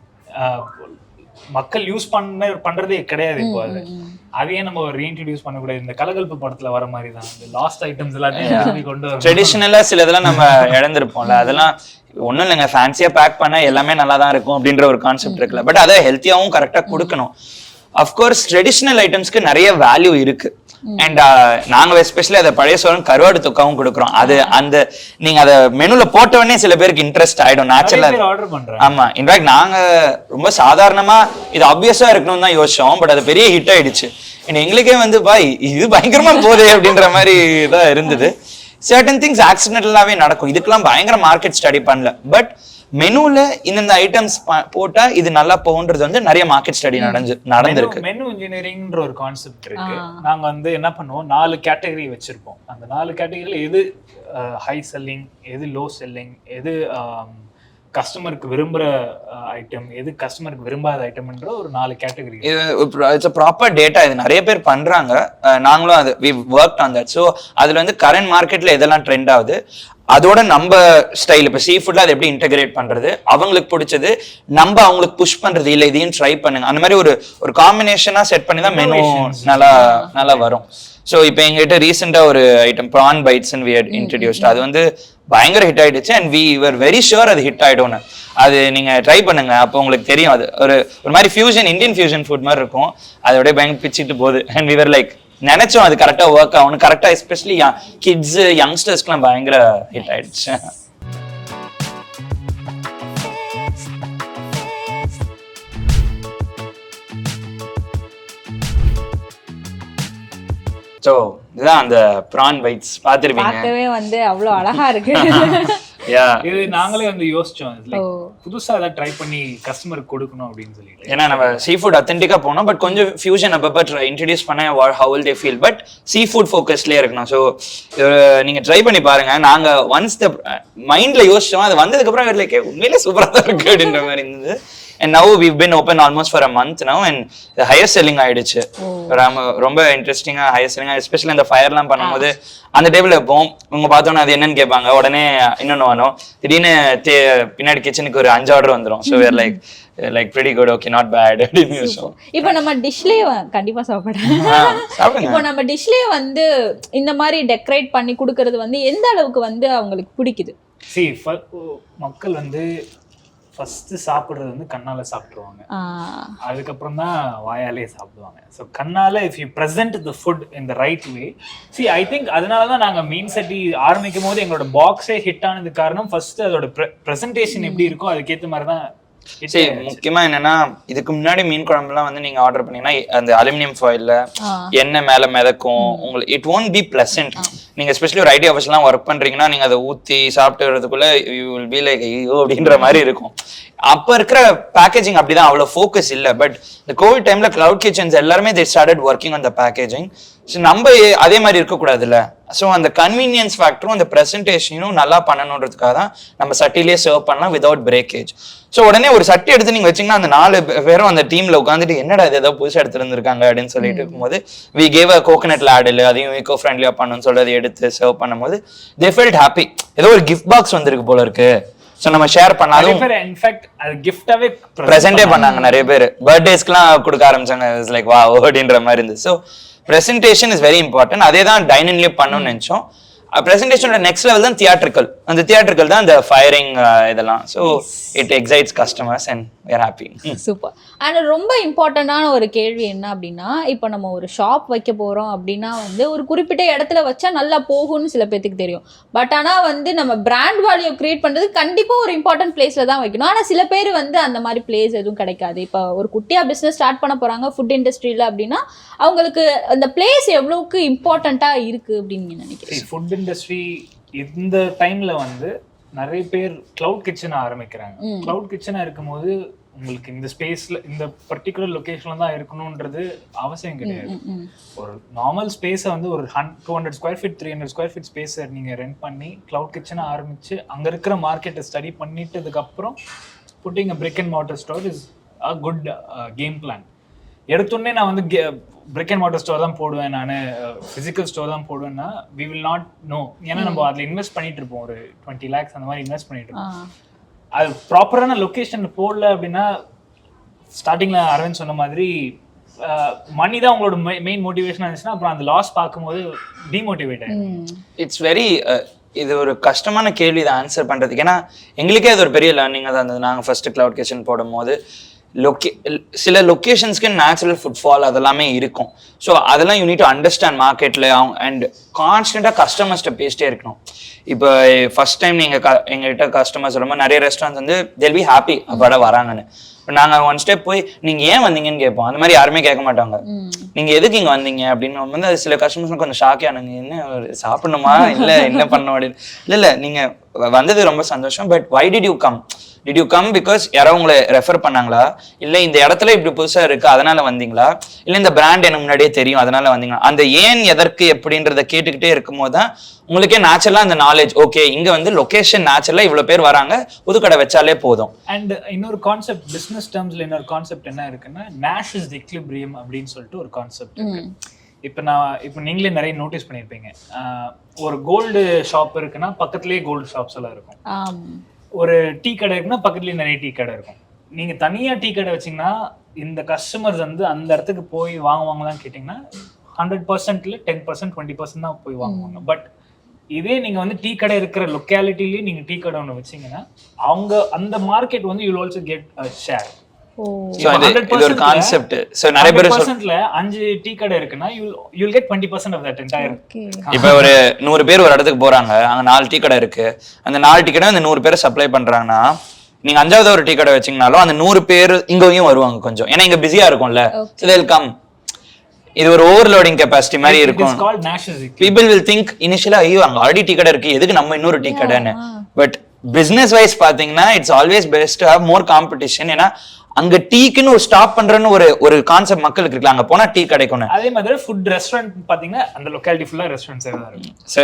மக்கள் யூஸ் பண்றதே கிடையாது. இப்போ அதையே நம்ம ரீஇன்ட்ரோடியூஸ் பண்ணக்கூடாது. இந்த கலகல்பு படத்துல வர மாதிரி தான் இந்த லாஸ்ட் ஐட்டம்ஸ் எல்லாத்தையும் கொண்டு வர ட்ரெடிஷனலா சில இதெல்லாம் நம்ம இழந்திருப்போம்ல. அதெல்லாம் ஒன்றும் இல்லைங்க, ஃபேன்சியா பேக் பண்ண எல்லாமே நல்லா தான் இருக்கும் அப்படின்ற ஒரு கான்செப்ட் இருக்குல்ல. பட் அதை ஹெல்த்தியாவும் கரெக்டா கொடுக்கணும். அஃப்கோர்ஸ் ட்ரெடிஷனல் ஐட்டம்ஸ்க்கு நிறைய வேல்யூ இருக்கு. அண்ட் நாங்க எஸ்பெஷலி அதை பழைய சோறும் கருவாடு தொக்காவும் கொடுக்குறோம். அது அந்த நீங்க அதை மெனுல போட்டவொடனே சில பேருக்கு இன்ட்ரெஸ்ட் ஆயிடும் நேச்சுரலா. ஆர்டர் பண்றேன். ஆமா, இன்ஃபேக்ட் நாங்க ரொம்ப சாதாரணமா இது ஆப்வியஸா இருக்கணும்னு தான் யோசிச்சோம். பட் அது பெரிய ஹிட் ஆயிடுச்சு. எங்களுக்கே வந்து பாய் இது பயங்கரமா போதே அப்படின்ற மாதிரி தான் இருந்தது. சர்டன் திங்ஸ் ஆக்சிடென்டலாவே நடக்கும். இதுக்கெல்லாம் பயங்கர மார்க்கெட் ஸ்டடி பண்ணல. பட் மெனுல இந்த ஐட்டம்ஸ் போட்டா இது நல்லா போகுன்றது வந்து நிறைய மார்க்கெட் ஸ்டடி நடந்திருக்கு. மெனு இன்ஜினியரிங்ன்ற ஒரு கான்செப்ட் இருக்கு. நாங்க வந்து என்ன பண்ணுவோம், 4 கேட்டகரி வச்சிருப்போம். அந்த 4 கேட்டகரியில எது ஹை செல்லிங், எது லோ செல்லிங், எது கஸ்டமருக்கு விரும்புற ஐட்டம், எது கஸ்டமருக்கு விரும்பாத ஐட்டம்ன்ற ஒரு 4 category. It's a proper data. இது நிறைய பேர் பண்றாங்க. நாங்களும் அது we worked on that. So அதுல வந்து கரண்ட் மார்க்கெட்ல எதெல்லாம் ட்ரெண்ட் ஆகுது, அதோட நம்ம ஸ்டைல் இப்போ சீ ஃபுட்ல அதை எப்படி இன்டெகிரேட் பண்றது, அவங்களுக்கு பிடிச்சது நம்ம அவங்களுக்கு புஷ் பண்றது, இல்லை இதையும் ட்ரை பண்ணுங்க, அந்த மாதிரி ஒரு காம்பினேஷனா செட் பண்ணி தான் மெனு நல்லா வரும். ஸோ இப்போ எங்ககிட்ட ரீசெண்டா ஒரு item prawn bites we had introduced. அது வந்து பயங்கர ஹிட் ஆயிடுச்சு. And we were very sure அது ஹிட் ஆயிடும்னு. அது நீங்க ட்ரை பண்ணுங்க, அப்போ உங்களுக்கு தெரியும். அது ஒரு மாதிரி ஃபியூஷன், இந்தியன் ஃபியூஷன் ஃபுட் மாதிரி இருக்கும். அதோட பயங்கர பிச்சுட்டு போகுது. அண்ட் வி வர் லைக் நினைச்சோம் அது கரெக்டா ஒர்க் ஆகணும். கரெக்டா எஸ்பெஷலி கிட்ஸ் யங்ஸ்டர்ஸ்க்குலாம் பயங்கர ஹிட் ஆயிடுச்சு. ஸோ இதுதான் அந்த ப்ரான் பைட்ஸ் பார்த்துருப்பீங்க. பார்க்கவே வந்து அவ்வளோ அழகா இருக்கு. இது நாங்களே வந்து யோசிச்சோம், புதுசா அதை ட்ரை பண்ணி கஸ்டமருக்கு கொடுக்கணும் அப்படின்னு சொல்லிட்டு. ஏன்னா நம்ம சீ ஃபுட் அத்தென்டிக்கா போனோம். பட் கொஞ்சம் ஃபியூஷன் அப்பப்போ இன்ட்ரடியூஸ் பண்ண how will they feel, but seafood ஃபோக்கஸ்லேயே இருக்கணும். ஸோ நீங்க ட்ரை பண்ணி பாருங்க. நாங்க ஒன்ஸ் த மைண்ட்ல யோசிச்சோம், அது வந்ததுக்கப்புறம் லைக் உண்மையிலே சூப்பராக தான் இருக்கு அப்படின்ற மாதிரி இருந்தது. And now we've been open almost for a month now and the higher selling ஆயிடுச்சு. ரொம்ப இன்ட்ரெஸ்டிங்கா ஹையர் செல்லிங், எஸ்பெஷலி இந்த ஃபயர்லாம் பண்ணும்போது அந்த டேபிள் வைப்போம். உங்க பார்த்தோன்னா அது என்னன்னு கேட்பாங்க. உடனே இன்னொன்னு வேணும். திடீர்னு பின்னாடி கிச்சனுக்கு ஒரு 5 ஆர்டர் வந்துடும். So where like pretty good, okay, not bad அப்படின்னு யோசிச்சோம். இப்போ நம்ம டிஷ்லேயே கண்டிப்பா சாப்பிடுறேன். இப்போ நம்ம டிஷ்லேயே வந்து இந்த மாதிரி டெக்கரேட் பண்ணி கொடுக்கறது வந்து எந்த அளவுக்கு வந்து அவங்களுக்கு பிடிக்குது? மக்கள் வந்து ஃபர்ஸ்ட் சாப்பிடுறது வந்து கண்ணால சாப்பிடுவாங்க, அதுக்கப்புறம் தான் வாயாலே சாப்பிடுவாங்க. ஸோ கண்ணால if you present the food in the right way. I think அதனால தான் நாங்கள் மீன் சட்டி ஆரம்பிக்கும் போது எங்களோட பாக்ஸே ஹிட் ஆனது காரணம் ஃபர்ஸ்ட் அதோட ப்ரெசன்டேஷன் எப்படி இருக்கோ அதுக்கேற்ற மாதிரி தான். சரி, முக்கியமா என்னன்னா இதுக்கு முன்னாடி மீன் குழம்புலாம் வந்து நீங்க ஆர்டர் பண்ணீங்கன்னா அந்த அலுமினியம் ஃபாயில்ல எண்ணெய் மேல மிதக்கும், உங்களுக்கு இட் ஒன்ட் பி பிளசன்ட். நீங்க எஸ்பெஷலி ஒரு ஐடி ஆஃபீஸ்லாம் ஒர்க் பண்றீங்கன்னா நீங்க அதை ஊத்தி சாப்பிட்டு வரதுக்குள்ள யூ வில் பி லைக் ஐயோ அப்படின்ற மாதிரி இருக்கும். அப்ப இருக்கிற பேக்கேஜிங் அப்படிதான், அவ்வளவு ஃபோக்கஸ் இல்லை. பட் இந்த கோவிட் டைம்ல கிளவுட் கிச்சன்ஸ் எல்லாருமே they started working on the packaging. So நம்ம அதே மாதிரி இருக்கக்கூடாதுல்ல. ஸோ அந்த கன்வீனியன்ஸ் ஃபேக்டரும் அந்த ப்ரெசன்டேஷனும் நல்லா பண்ணணுன்றதுக்காக தான் நம்ம சட்டிலேயே சர்வ் பண்ணலாம் வித்வுட் பிரேக்கேஜ். ஸோ உடனே ஒரு சட்டி எடுத்து நீங்க வச்சீங்கன்னா அந்த 4 பேரும் அந்த டீம்ல உட்காந்துட்டு என்னடா இது ஏதோ புதுசாக எடுத்துருந்துருக்காங்க அப்படின்னு சொல்லிட்டு இருக்கும்போது வி கேவ் அ கோகனட் லாடில் அதையும் ஈகோ ஃப்ரெண்ட்லியா பண்ணணும்னு சொல்லி அதை எடுத்து சர்வ் பண்ணும்போது தே ஃபெல்ட் ஹாப்பி. ஏதோ ஒரு கிஃப்ட் பாக்ஸ் வந்திருக்கு போல இருக்கு. சோ நம்ம ஷேர் பண்ணாலும் இன்ஃபேக்ட் அது கிஃப்டாவே பிரசன்டே பண்ணாங்க. நிறைய பேர் பர்த்டேஸ்க்குலாம் கொடுக்க ஆரம்பிச்சாங்க. இட்ஸ் லைக் வா அப்படின்ற மாதிரி இருந்துச்சு. So presentation is very important. அதே தான் டைனிங்லயே பண்ணணும்னு நினைச்சோம். பிரசன்டேஷனோட நெக்ஸ்ட் லெவல் தான் தியேட்ரிக்கல். அந்த தியேட்ரிக்கல் தான் அந்த ஃபயரிங் இதெல்லாம். So it excites customers and we are happy. Super. And ரொம்ப இம்பார்ட்டண்டான ஒரு கேள்வி என்ன அப்படின்னா, இப்போ நம்ம ஒரு ஷாப் வைக்க போறோம் அப்படின்னா வந்து ஒரு குறிப்பிட்ட இடத்துல வச்சா நல்லா போகும்னு சில பேருக்கு தெரியும். பட் ஆனால் வந்து நம்ம பிராண்ட் வேல்யூ கிரியேட் பண்றது கண்டிப்பாக ஒரு இம்பார்ட்டன்ட் பிளேஸ்ல தான் வைக்கணும். ஆனால் சில பேர் வந்து அந்த மாதிரி பிளேஸ் எதுவும் கிடைக்காது. இப்போ ஒரு குட்டியா பிஸ்னஸ் ஸ்டார்ட் பண்ண போறாங்க ஃபுட் இண்டஸ்ட்ரியில அப்படின்னா அவங்களுக்கு அந்த பிளேஸ் எவ்வளவுக்கு இம்பார்ட்டண்டா இருக்கு அப்படின்னு நீங்க நினைக்கிறீங்க? ஃபுட் இண்டஸ்ட்ரி இந்த டைம்ல வந்து நிறைய பேர் கிளவுட் கிச்சனை ஆரம்பிக்கிறாங்க. கிளவுட் கிச்சனா இருக்கும்போது உங்களுக்கு இந்த ஸ்பேஸ்ல இந்த பர்டிகுலர் லொகேஷன்ல தான் இருக்கணும்ன்றது அவசியம் கிடையாது. ஒரு நார்மல் ஸ்பேஸை வந்து ஒரு 200 ஸ்கொயர் ஃபீட் 300 ஸ்கொயர் ஃபீட் ஸ்பேஸை நீங்க ரெண்ட் பண்ணி கிளவுட் கிச்சனை ஆரம்பிச்சு அங்க இருக்கிற மார்க்கெட்டை ஸ்டடி பண்ணிட்டதுக்கு அப்புறம் putting a brick and mortar store is a good game plan. எடுத்தோடனே நான் வந்து பிரிக் அண்ட் மார்ட்டர் ஸ்டோர் தான் போடுவேன், நான் ஃபிசிக்கல் ஸ்டோர் தான் போடுவேன்னா வி வில் நாட் நோ. ஏன்னா நம்ம அதில் இன்வெஸ்ட் பண்ணிட்டு இருப்போம், ஒரு 20 lakhs அந்த மாதிரி இன்வெஸ்ட் பண்ணிட்டு இருப்போம். அது ப்ராப்பரான லொக்கேஷன் போடல அப்படின்னா ஸ்டார்டிங்ல அரவிந்த் சொன்ன மாதிரி மணி தான் உங்களோட மெயின் மோட்டிவேஷனாக இருந்துச்சுன்னா அப்புறம் அந்த லாஸ் பார்க்கும்போது டிமோட்டிவேட் ஆகும். இட்ஸ் வெரி இது ஒரு கஷ்டமான கேள்வி இதை ஆன்சர் பண்றதுக்கு. ஏன்னா எங்களுக்கே அது ஒரு பெரிய லேர்னிங்காக தான் இருந்தது. நாங்கள் ஃபர்ஸ்ட் கிளவுட் கிச்சன் போடும் போது சில லொக்கேஷன்ஸ்க்கு நேச்சுரல் ஃபுட்ஃபால் அதெல்லாமே இருக்கும். ஸோ அதெல்லாம் யூ நீட் டு அண்டர்ஸ்டாண்ட் மார்க்கெட்டில் அண்ட் கான்ஸ்டன்டாக கஸ்டமர்ஸ்கிட்ட பேசிட்டே இருக்கணும். இப்போ ஃபர்ஸ்ட் டைம் நீங்கள் எங்ககிட்ட கஸ்டமர் சொல்லும்போது நிறைய ரெஸ்டாரண்ட்ஸ் வந்து they'll be happy அப்பாடா வராங்கன்னு. இப்போ நாங்கள் ஒன் ஸ்டெப் போய் நீங்கள் ஏன் வந்தீங்கன்னு கேட்போம். அந்த மாதிரி யாருமே கேட்க மாட்டாங்க. நீங்கள் எதுக்கு இங்கே வந்தீங்க அப்படின்னு வந்து அது சில கஸ்டமர்ஸ்லாம் கொஞ்சம் ஷாக்கே ஆனாங்க. என்ன சாப்பிடணுமா இல்லை என்ன பண்ணணும் அப்படின்னு. இல்லை நீங்கள் வந்தது ரொம்ப சந்தோஷம். But why did you come? Did you come because யாரோ உங்களை ரெஃபர் பண்ணாங்களா, இல்லை இந்த இடத்துல இப்படி புதுசா இருக்கு அதனால வந்தீங்களா, இல்லை இந்த பிராண்ட் எனக்கு முன்னாடியே தெரியும் அதனால வந்தீங்களா? அந்த ஏன் எதற்கு எப்படின்றத கேட்டுக்கிட்டே இருக்கும் போது தான் உங்களுக்கே நேச்சுரலா அந்த நாலேஜ் ஓகே இங்க வந்து லொகேஷன் நேச்சுரலா இவ்வளவு பேர் வராங்க புதுக்கடை வச்சாலே போதும். அண்ட் இன்னொரு கான்செப்ட் பிசினஸ் டேர்ம்ஸ்ல இன்னொரு கான்செப்ட் என்ன இருக்குன்னா நாஷ் இஸ் தி எக்லிபிரியம் அப்படின்னு சொல்லிட்டு ஒரு கான்செப்ட் இருக்கு. இப்போ நீங்களே நிறைய நோட்டீஸ் பண்ணியிருப்பீங்க, ஒரு கோல்டு ஷாப் இருக்குன்னா பக்கத்துலேயே கோல்டு ஷாப்ஸ் எல்லாம் இருக்கும். ஒரு டீ கடை இருக்குன்னா பக்கத்துலேயே நிறைய டீ கடை இருக்கும். நீங்க தனியா டீ கடை வச்சீங்கன்னா இந்த கஸ்டமர்ஸ் வந்து அந்த இடத்துக்கு போய் வாங்குவாங்களான்னு கேட்டிங்கன்னா 100%ல 10% 20% தான் போய் வாங்குவாங்க. பட் இதே நீங்க வந்து டீ கடை இருக்கிற லொக்காலிட்டிலேயே நீங்க டீ கடை ஒன்று வச்சீங்கன்னா அவங்க அந்த மார்க்கெட் வந்து you will also get a share. இது ஒரு கான்செப்ட். சோ நிறைய பேர் 5 டீ கடை இருக்குன்னா you will get 20% of that entire. இப்போ ஒரு 100 பேர் ஒரு இடத்துக்கு போறாங்க, அங்க 4 டீ கடை இருக்கு. அந்த 4 டீ கடை அந்த 100 பேரை சப்ளை பண்றாங்கன்னா நீங்க 5வது ஒரு டீ கடை வச்சீங்கனாலும் அந்த 100 பேர் இங்கேயும் வருவாங்க கொஞ்சம். ஏன்னா இங்க பிஸியா இருக்கும்ல. So they'll come. இது ஒரு ஓவர்லோடிங் கெபாசிட்டி மாதிரி இருக்கும். People will think initially ஐயோ அங்க ஆல்ரெடி டீ கடை இருக்கு எதுக்கு நம்ம இன்னொரு டீ கடைன்னு. பட் பிசினஸ் வைஸ் பாத்தீங்கன்னா it's always best to have more competition. ஏன்னா அங்க டீக்குன்னு ஒரு ஸ்டாப் பண்றன்னு ஒரு கான்செப்ட் மக்களுக்கு இருக்குல்ல, அங்க போனா டீ கிடைக்கும். அதே மாதிரி ஃபுட் ரெஸ்டாரண்ட் பாத்தீங்கன்னா அந்த லொகாலிட்டி ஃபுல்லா ரெஸ்டாரண்ட்ஸ் தான் இருக்கும். சோ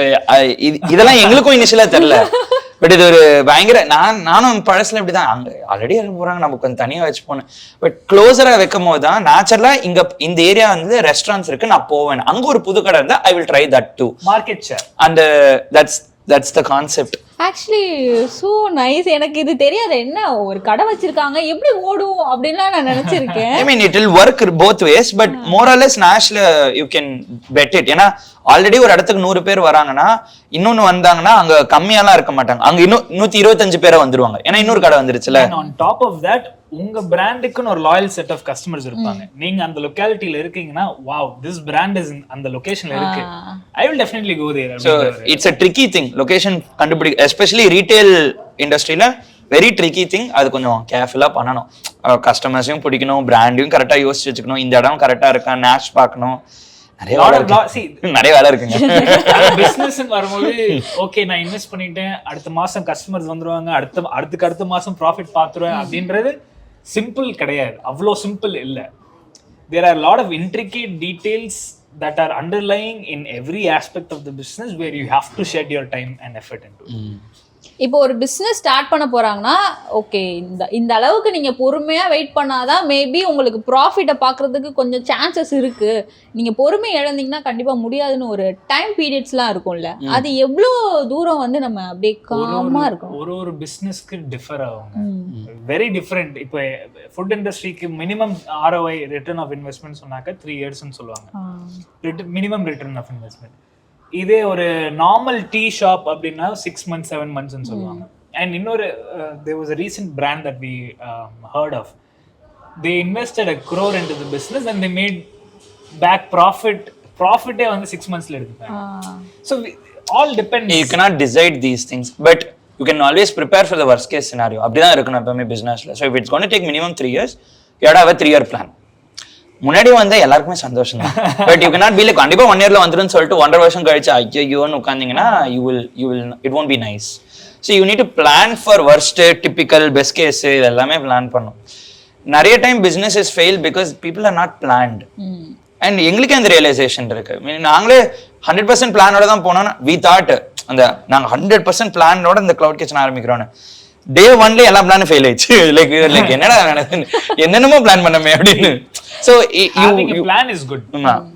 இதெல்லாம் எங்களுக்கும் இனிஷியலா தெரியல. பட் இது ஒரு பயங்கர நானும் பழசுல இப்படிதான் அங்க ஆல்ரெடி போறாங்க நம்ம கொஞ்சம் தனியா வச்சு போனேன். பட் க்ளோசரா வைக்கும் போது தான் நேச்சுரலா இங்க இந்த ஏரியா வந்து ரெஸ்டாரண்ட்ஸ் இருக்கு நான் போவேன், அங்க ஒரு புது கடை இருந்தா I will try that to market share. And that's the concept. Actually so nice. எனக்கு இது தெரியாது, என்ன ஒரு கடை வச்சிருக்காங்க எப்படி ஓடும் அப்படின்லாம் நான் நினைச்சிருக்கேன். I mean it will work both ways, but more or less national you can bet it. ஏன்னா ஆல்ரெடி ஒரு இடத்துக்கு 100 பேர் வராங்கன்னா இன்னொன்னு வந்தாங்கன்னா அங்க கம்மியாலாம் இருக்க மாட்டாங்க, அங்க இன்னும் 125 பேரை வந்துருவாங்க, ஏன்னா இன்னொரு கடை வந்துருச்சுல. on top of that உங்க பிராண்டுக்குன்னு ஒரு லாயல் செட் ஆஃப் கஸ்டமர்ஸ் இருப்பாங்க. நீங்க அந்த லொகாலிட்டில இருக்கீங்கன்னா wow this brand is அந்த லொகேஷன்ல இருக்கு, I will definitely go there. So it's a tricky thing location கண்டுபிடி, especially retail industryல வெரி ட்ரிக்கி திங். அது கொஞ்சம் கேர்ஃபுல்லா பண்ணணும், கஸ்டமர்ஸையும் பிடிக்கணும், பிராண்டையும் கரெக்டா யோசிச்சு வச்சுக்கணும், இந்த இடம் கரெக்டா இருக்கா நேஷ் பார்க்கணும், நிறைய வேலை இருக்குங்க. பிசினஸ் வரும்போது ஓகே நான் இன்வெஸ்ட் பண்ணிட்டேன், அடுத்த மாசம் கஸ்டமர்ஸ் வந்துருவாங்க, அடுத்த மாசம் ப்ராஃபிட் பாத்துருவேன் அப்படின்றது சிம்பிள் கிடையாது, அவ்வளோ சிம்பிள் இல்ல. there are a lot of intricate details that are underlying in every aspect of the business where you have to shed your time and effort into it. இப்போ ஒரு business start பண்ண போறாங்கன்னா okay இந்த அளவுக்கு நீங்க பொறுமையா wait பண்ணாதான் maybe உங்களுக்கு ப்ராஃபிட்டை பார்க்கறதுக்கு கொஞ்சம் சான்சஸ் இருக்கு. நீங்க பொறுமை இழந்தீங்கன்னா கண்டிப்பா முடியாதுன்னு ஒரு டைம் பீரியட்ஸ்லாம் இருக்கும்ல, அது எவ்வளோ தூரம் வந்து நம்ம அப்படியே காமா இருக்கும். ஒரு பிசினஸ்க்கு டிஃபர் ஆகும், வெரி டிஃபரெண்ட். இப்போ ஃபுட் இண்டஸ்ட்ரிக்கு minimum ROI return of investment சொன்னாக்க 3 இயர்ஸ்னு சொல்லுவாங்க, மினிமம் ரிட்டர்ன் ஆஃப் இன்வெஸ்ட்மெண்ட். இதே ஒரு நார்மல் டீ ஷாப் அப்படின்னா 6 months 7 months சொல்லுவாங்க. அண்ட் இன்னொரு there was a recent brand that we heard of, they invested 1 crore into the business and they made back profit வந்து 6 monthsல எடுத்துட்டாங்க. So all depends, you cannot decide these things but you can always prepare for the worst case scenario. அப்படிதான் இருக்கணும் எப்பவுமே பிசினஸ்ல. So if it's going to take minimum 3 years you have to have a 3-year plan. முன்னாடி வந்தா எல்லாருக்குமே சந்தோஷம் தான், but you cannot be like கண்டிப்பா 1 yearல வந்துருன்னு சொல்லிட்டு 1.5 வருஷம் கழிச்சு ஐயோன்னு உட்கார்ந்தீங்கன்னா you will it won't be nice. So you need to plan for worst, typical, best case, இதெல்லாமே பிளான் பண்ணும். நிறைய time businesses fail because people are not planned. And எங்களுக்கு அந்த ரியலைசேஷன் இருக்கு. நாங்களே 100% பிளானோட தான் போனோம். we thought அந்த நாங்க 100% பிளானோட இந்த cloud kitchen ஆரம்பிக்கிறோம்னு day 1ல எல்லா பிளானும் ஃபெயில் ஆயிடுச்சு. லைக் என்னடா என்னென்னமோ பிளான் பண்ணமே அப்படின்னு. So having a plan is good,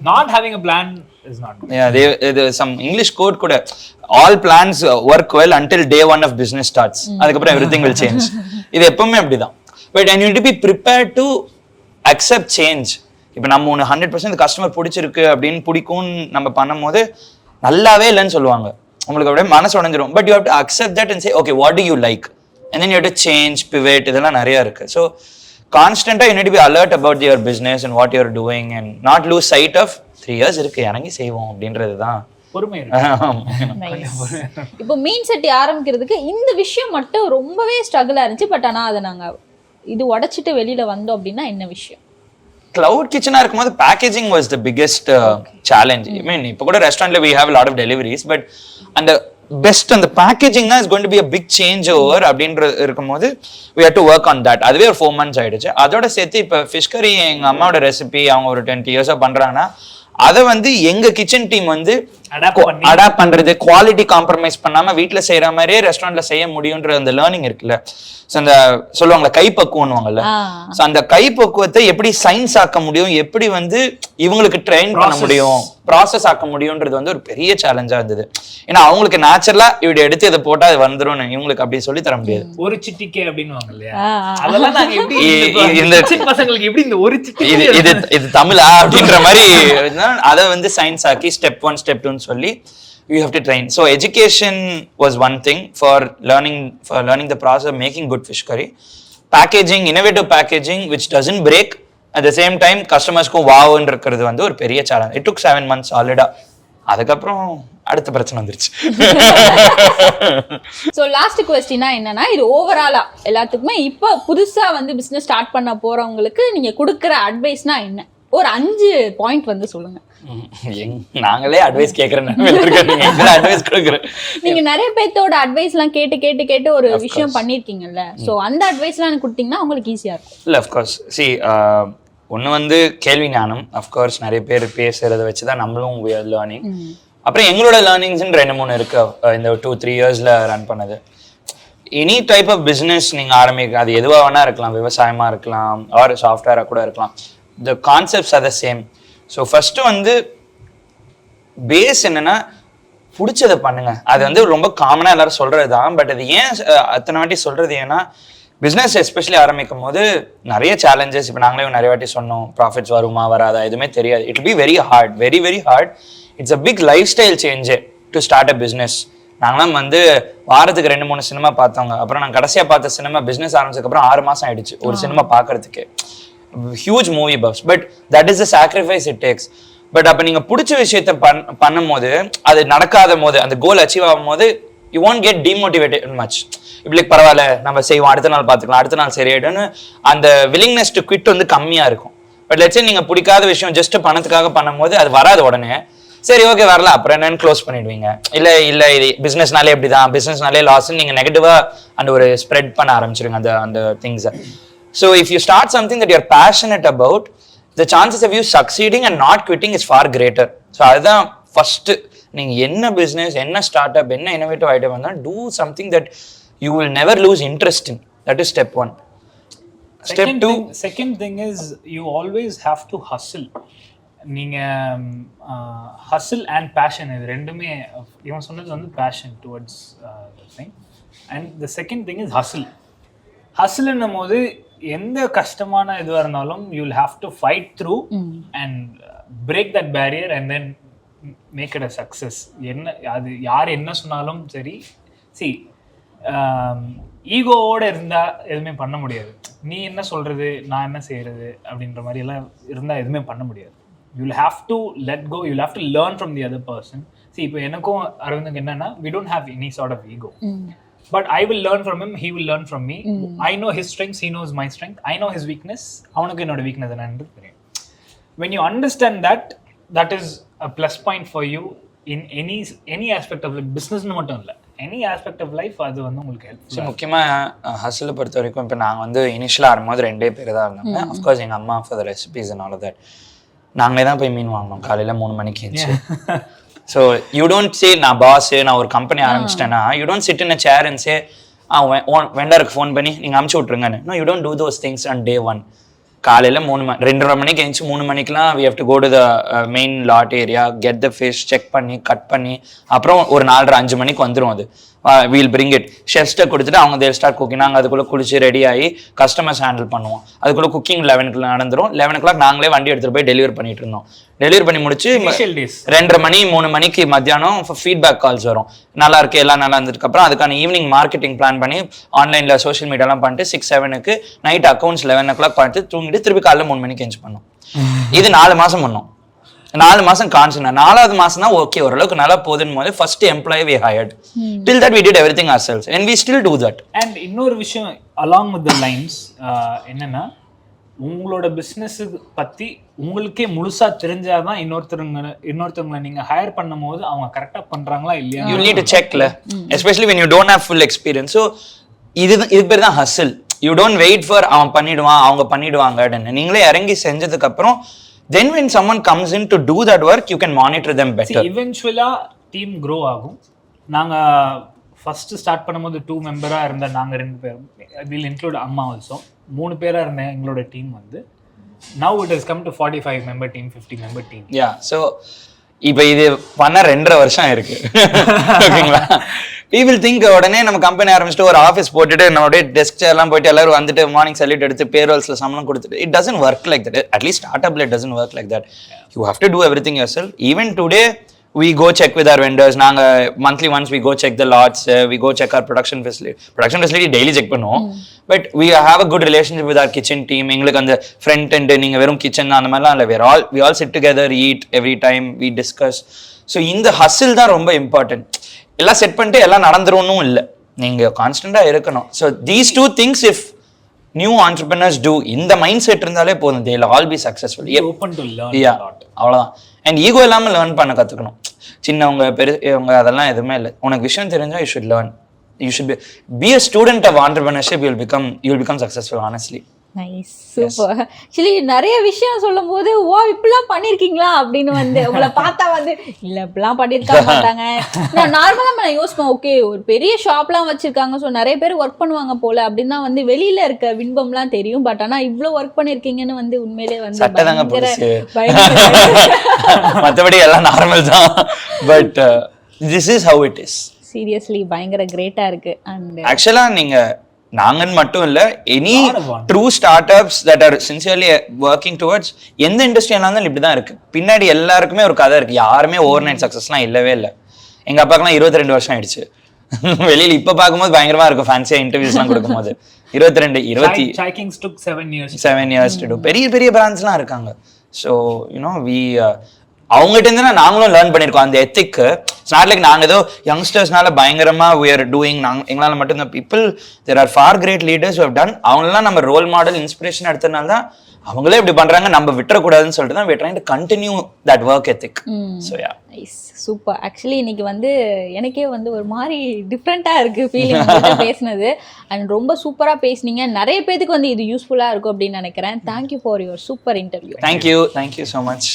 not having a plan is not good. Yeah, there some English quote kuda, all plans work well until day 1 of business starts, adukapra everything will change. இது எப்பவுமே அப்படிதான். But you need to be prepared to accept change. இப்போ நம்ம 100% customer பிடிச்சிருக்கு அப்படின்னு பிடிக்கும் நம்ம பண்ணும்போது நல்லாவே இல்லைன்னு சொல்லுவாங்க, உங்களுக்கு அப்படியே மனசு உடைஞ்சிரும். But you have to accept that and say okay what do you like, and then you have to change, pivot, இதெல்லாம் நிறைய இருக்கு. So constantly you need to be alert about your business and what you're doing and not lose sight of 3 years இருக்கு இறங்கி செய்வோம் அப்படின்றதுதான் பொறுமை. இப்போ மீன் சட்டி ஆரம்பிக்கிறதுக்கு இந்த விஷயம் மட்டும் ரொம்பவே ஸ்ட்ரகிளா இருந்துச்சு, பட் ஆனா அதை நாங்க இது உடைச்சிட்டு வெளியில வந்தோம் அப்படின்னா என்ன விஷயம்? கிளவுட் கிச்சனா இருக்கும்போது packaging was the biggest challenge. I mean இப்போ கூட ரெஸ்டாரண்ட்ல we have a lot of deliveries, but அந்த பெஸ்ட் அந்த பேக்கேஜிங் தான் is going to be a big change over அப்படின்ற இருக்கும்போது we had to work on that. அதுவே ஒரு 4 months ஆயிடுச்சு. அதோட சேர்த்து இப்போ ஃபிஷ் கறி எங்க அம்மாவோட ரெசிபி அவங்க ஒரு 20 years பண்றாங்கன்னா அதை வந்து எங்க கிச்சன் டீம் வந்து அடாப்ட் பண்றது, குவாலிட்டி காம்ப்ரமைஸ் பண்ணாம வீட்டுல செய்யற மாதிரியே ரெஸ்டாரண்ட்ல செய்ய முடியும்ன்ற அந்த லேர்னிங் இருக்குல்ல. அந்த சொல்லுவாங்கல்ல கைப்பக்குவம்னுவாங்கல்ல, அந்த கைப்பக்குவத்தை எப்படி சயின்ஸ் ஆக்க முடியும், எப்படி வந்து இவங்களுக்கு ட்ரெயின் பண்ண முடியும், ப்ராசஸ் ஆக்க முடியும்ன்றது வந்து ஒரு பெரிய சேலஞ்சா இருந்தது. ஏன்னா அவங்களுக்கு நேச்சுரலா இப்படி எடுத்து இதை போட்டா அது வந்துடும், இவங்களுக்கு அப்படி சொல்லி தர முடியாது. ஒரு சிட்டிக்கே அப்படின்னுவாங்க இல்லையா, அதெல்லாம் நாங்க எப்படி இந்த பசங்களுக்கு எப்படி இந்த ஒரு சிட்டி இது தமிழா அப்படின்ற மாதிரி அதை வந்து சயின்ஸ் ஆக்கி ஸ்டெப் 1 ஸ்டெப் 2 சொல்லி you have to train. So education was one thing for learning the process of making good fish curry. Packaging, innovative packaging which doesn't break at the same time customers ku wow ன்னு இருக்குறது வந்து ஒரு பெரிய challenge. It took 7 months solid. அதுக்கப்புறம் அடுத்த பிரச்சனை வந்துருச்சு. So last கொஸ்டினா என்னன்னா, இது ஓவராலா எல்லாத்துக்குமே இப்போ புதுசா வந்து பிசினஸ் ஸ்டார்ட் பண்ண போறவங்களுக்கு நீங்க கொடுக்குற அட்வைஸ்னா என்ன? ஒரு 5 பாயிண்ட் வந்து சொல்லுங்க. நாங்களே அட்வைஸ் கேக்குறேன், அட்வைஸ் கொடுக்குறேன். நீங்க நிறைய பேர்த்தோட அட்வைஸ் எல்லாம் கேட்டு கேட்டு கேட்டு ஒரு விஷயம் பண்ணிருக்கீங்கல்ல, சோ அந்த அட்வைஸ் எல்லாம் கொடுத்தீங்கன்னா உங்களுக்கு ஈஸியா இருக்கும். இல்ல அஃப்கோர்ஸ் சி ஒன்று வந்து கேள்வி ஞானம். அஃப்கோர்ஸ் நிறைய பேர் பேசுறத வச்சுதான் நம்மளும் லேர்னிங். அப்புறம் எங்களோட லேர்னிங்ஸ்ன்னு 2-3 இருக்கு இந்த 2-3 இயர்ஸ்ல ரன் பண்ணது. எனி டைப் ஆஃப் பிஸ்னஸ் நீங்க ஆரம்பிக்க, அது எதுவாக வேணா இருக்கலாம், விவசாயமா இருக்கலாம் ஆர் சாஃப்ட்வேரா கூட இருக்கலாம். The concepts are the same. So first வந்து பேஸ் என்னன்னா பிடிச்சதை பண்ணுங்க. அது வந்து ரொம்ப காமனா எல்லாரும் சொல்றதுதான். பட் அது ஏன் அத்தனை வாட்டி சொல்றது ஏன்னா பிஸ்னஸ் எஸ்பெஷலி ஆரம்பிக்கும் போது நிறைய சேலஞ்சஸ். இப்போ நாங்களே நிறைய வாட்டி சொன்னோம், ப்ராஃபிட்ஸ் வருமா வராதா எதுவுமே தெரியாது. It be very hard, very very hard. It's a big life style change to start a business. நாங்களாம் வந்து வாரத்துக்கு 2-3 சினிமா பார்த்தோங்க. அப்புறம் நான் கடைசியா பார்த்த சினிமா பிஸ்னஸ் ஆரம்பிச்சதுக்கப்புறம் 6 மாசம் ஆயிடுச்சு ஒரு சினிமா பார்க்கறதுக்கு. Huge movie puffs. But that is the sacrifice it takes. But அப்போ நீங்க பிடிச்ச விஷயத்த பண்ணும் போது அது நடக்காத போது, அந்த கோல் அச்சீவ் ஆகும் போது you won't get demotivated much. இப்படி பரவாயில்ல நம்ம செய்வோம், அடுத்த நாள் பார்த்துக்கலாம், அடுத்த நாள் சரியாயிடும்னு அந்த willingness to quit வந்து கம்மியா இருக்கும். பட் லெட்ஸ் சே நீங்க பிடிக்காத விஷயம் ஜஸ்ட் பணத்துக்காக பண்ணும் போது அது வராது உடனே. சரி ஓகே வரல அப்புறம் என்னன்னு க்ளோஸ் பண்ணிடுவீங்க. இல்ல இது பிசினஸ்னாலே இப்படிதான், பிசினஸ்னாலே லாஸ் நீங்க நெகட்டிவா அந்த ஒரு ஸ்ப்ரெட் பண்ண ஆரம்பிச்சிருங்க அந்த திங்ஸை. So if you start something that you are passionate about, the chances of you succeeding and not quitting is far greater. So அதுதான் ஃபர்ஸ்ட். நீங்க என்ன பிசினஸ், என்ன ஸ்டார்ட் அப், என்ன இனோவேட்டிவ் ஐடியா வந்தாலும் do something that you will never lose interest in. That is step 1. Step 2, second thing is you always have to hustle. நீங்க hustle and passion இது ரெண்டுமே இவன் சொன்னது வந்து passion towards the thing. And the second thing is hustle என்னும் போது எந்த கஷ்டமான இதுவா இருந்தாலும் you will have to fight through and break that barrier and then make it a success. என்ன அது யார் என்ன சொன்னாலும் சரி. see ஈகோவோட இருந்தா எதுவுமே பண்ண முடியாது. நீ என்ன சொல்றது, நான் என்ன செய்யறது அப்படின்ற மாதிரி எல்லாம் இருந்தா எதுவுமே பண்ண முடியாது. You will have to let go, you will have to learn from the other person. see இப்போ எனக்கும் அரவிந்துக்கு என்னன்னா we don't have any sort of ego, but I will learn from him, he will learn from me. I know his strengths, he knows my strength. I know his weakness, அவனுக்கு என்னோட weakness என்னன்னு தெரியும். when you understand that, that is a plus point for you in any aspect of life. business னு மட்டும் இல்ல, any aspect of life அது வந்து உங்களுக்கு ஹெல்ப்ஃபுல்லா. முக்கியமா ஹஸ்ல பொறுத்த வரைக்கும் இப்போ நாங்கள் வந்து இனிஷியலாக ஆரம்பிக்கும் 2 பேர் தான் இருந்தாங்க. அஃப்கோர்ஸ் எங்கள் அம்மா for the recipes and all of that. நாங்களே தான் போய் மீன் வாங்கினோம் காலையில் 3 மணிக்கு இருந்துச்சு. ஸோ யூ டோன்ட் சே நான் பாஸ், நான் ஒரு கம்பெனி ஆரம்பிச்சிட்டேன்னா you don't sit in a chair and say வெண்டருக்கு ஃபோன் பண்ணி நீங்கள் அமுச்சு விட்ருங்கன்னு. No, you don't do those things on day 1. காலையில் 2:30 மணிக்கு எழுந்துச்சு 3 மணிக்கெலாம் we have to go to the main lot area, get the fish, check பண்ணி கட் பண்ணி அப்புறம் ஒரு 4:30-5 மணிக்கு வந்துடும். அது வீல் பிரிங் இட் ஷெஃப்ஸ்ட்டை கொடுத்துட்டு அவங்க தேல் ஸ்டார்ட் குக்கிங். நாங்கள் அதுக்குள்ளே குளிச்சு ரெடி ஆகி கஸ்டமர்ஸ் ஹேண்டில் பண்ணுவோம். அதுக்குள்ளே குக்கிங் 11 நடந்துடும். 11 o'clock நாங்களே வண்டி எடுத்துகிட்டு போய் டெலிவரி பண்ணிட்டு இருந்தோம். டெலிவரி பண்ணி முடிச்சு 2:30 மணி 3 மணிக்கு மத்தியானம் ஃபீட்பேக் கால்ஸ் வரும். நல்லா இருக்கு, எல்லாம் நல்லா இருந்ததுக்கப்புறம் அதுக்கான ஈவினிங் மார்க்கெட்டிங் பிளான் பண்ணி ஆன்லைனில் சோஷியல் மீடியாலாம் பண்ணிட்டு 6-7க்கு நைட் அக்கௌண்ட்ஸ் 11 o'clock பண்ணிட்டு தூங்கிட்டு திருப்பி காலையில் 3 மணிக்கு எஞ்சி பண்ணோம். இது 4 மாதம் பண்ணோம். 4 மாசம் கான்ஸ்டன்ட். 4வது மாசம் தான் ஓகே ஓரளவுக்கு நல்லா போகுதுன்னு போது first employee we hired. Till that we did everything ourselves and we still do that. And இன்னொரு விஷயம் along with the lines என்னன்னா, உங்களோட பிசினஸ் பத்தி உங்களுக்கே முழுசா தெரிஞ்சாதான் இன்னொருத்தவங்களை நீங்க ஹையர் பண்ணும் போது அவங்க கரெக்டா பண்றாங்களா இல்லையா you need to check especially when you don't have full experience. so இது பேர் தான் hustle. you don't wait for அவன் பண்ணிடுவான் அவங்க பண்ணிடுவாங்கன்னு. நீங்களே இறங்கி செஞ்சதுக்கு அப்புறம் then when someone comes in to do that work you can monitor them better. see eventually team grow ஆகும். நாங்க ஃபர்ஸ்ட் ஸ்டார்ட் பண்ணும்போது 2 மெம்பரா இருந்த நாங்க 2 பேர், will include அம்மா also 3 பேரா இருந்த எங்களோட டீம் வந்து now it has come to 45 member team, 50 member team. yeah so இப்போ இது பண்ண 2.5 வருஷம் இருக்கு. ஓகேங்களா? people think உடனே நம்ம கம்பெனி ஆரம்பிச்சுட்டு ஒரு ஆஃபீஸ் போட்டுட்டு நம்மளுடைய டெஸ்க் சேர்லாம் போயிட்டு எல்லாரும் வந்துட்டு மார்னிங் சல்யூட் எடுத்து பேரோல்ஸ்ல சம்பளம் கொடுத்துட்டு it doesn't work like that. At least startup it doesn't work like that. you have to do everything yourself. even today we go check with our vendors. நாங்க monthly once we go check the lots, we go check our production facility daily check பண்ணுவோம். but we have a good relationship with our kitchen team. எங்களுக்கு அந்த front end நீங்க வெறும் kitchen அந்த மாதிரிலாம் இல்லை. we all sit together, eat every time, we discuss. so இந்த hustle தான் ரொம்ப important. எல்லாம் செட் பண்ணிட்டு எல்லாம் நடந்துரும்னும் இல்லை, நீங்க கான்ஸ்டன்டா இருக்கணும். so these 2 things if new entrepreneurs do, இந்த மைண்ட் செட் இருந்தாலே போதும், they will all be successful. open to learn a lot. அவ்வளவுதான். and ego இல்லாம லேர்ன் பண்ண கத்துக்கணும். சின்னவங்க பெரியவங்க அதெல்லாம் எதுவுமே இல்லை. உனக்கு விஷயம் தெரிஞ்சா you should learn. you should be a student of entrepreneurship. you will become successful honestly. Nice, super. Actually நிறைய விஷயம் சொல்லும் போது ஓ இப்படிலாம் பண்ணிருக்கீங்களா அப்படின்னு வந்து உங்களை பார்த்தா வந்து இல்ல இப்படிலாம் பண்ணிருக்க மாட்டாங்க. நான் நார்மலா நான் யோசிப்பேன், ஓகே ஒரு பெரிய ஷாப்லாம் வச்சிருக்காங்க, ஸோ நிறைய பேர் ஒர்க் பண்ணுவாங்க போல அப்படின்னு தான் வந்து வெளியில இருக்க வின்பம்லாம் தெரியும். பட் ஆனா இவ்வளவு ஒர்க் பண்ணிருக்கீங்கன்னு வந்து உண்மையிலே வந்து மற்றபடி எல்லாம் நார்மல் தான். But this is how it is. Seriously பயங்கர கிரேட்டா இருக்கு. அண்ட் ஆக்சுவலா நீங்க நாங்கன்னு மட்டும் இல்ல, any true start ups that R sincerely working towards எந்த இண்டஸ்ட்ரியா இருந்தாலும் இப்படிதான் இருக்கு. பின்னாடி எல்லாருக்குமே ஒரு கதை இருக்கு. யாருமே ஓவர் நைட் சக்சஸ்லாம் இல்லவே இல்லை. எங்க அப்பாக்கெல்லாம் 22 வருஷம் ஆயிடுச்சு. வெளியில இப்ப பார்க்கும்போது பயங்கரமா இருக்கும் ஃபேன்சியா இன்டர்வியூஸ்லாம் கொடுக்கும்போது. 7 years to do. பெரிய பெரிய பிராண்ட்ஸ்லாம் இருக்காங்க. ஸோ யூனோ அவங்ககிட்ட இருந்து நாங்களும் லேர்ன் பண்ணிருக்கோம் அந்த எத்திக். இட்ஸ் நாட் லைக் நாங்க ஏதோ யங்ஸ்டர்ஸ்னால பயங்கரமா we are doing எங்களால மட்டும் தான். People there are far great leaders who have done. அவங்களெல்லாம் நம்ம ரோல் மாடல் இன்ஸ்பிரேஷன் எடுத்ததுனால தான் அவங்களே இப்படி பண்றாங்க, நம்ம விட்டுறக்கூடாதுன்னு சொல்லிட்டு தான் we are trying to continue that work ethic. So yeah. Nice, super. Actually இன்னைக்கு எனக்கே ஒரு மாதிரி டிஃப்ரெண்டா இருக்கு ஃபீலிங் பேசினது. அண்ட் ரொம்ப சூப்பரா பேசுனீங்க. நிறைய பேருக்கு இது யூஸ்ஃபுல்லா இருக்கும் அப்படின்னு நினைக்கிறேன். Thank you for your super interview. Thank you so much.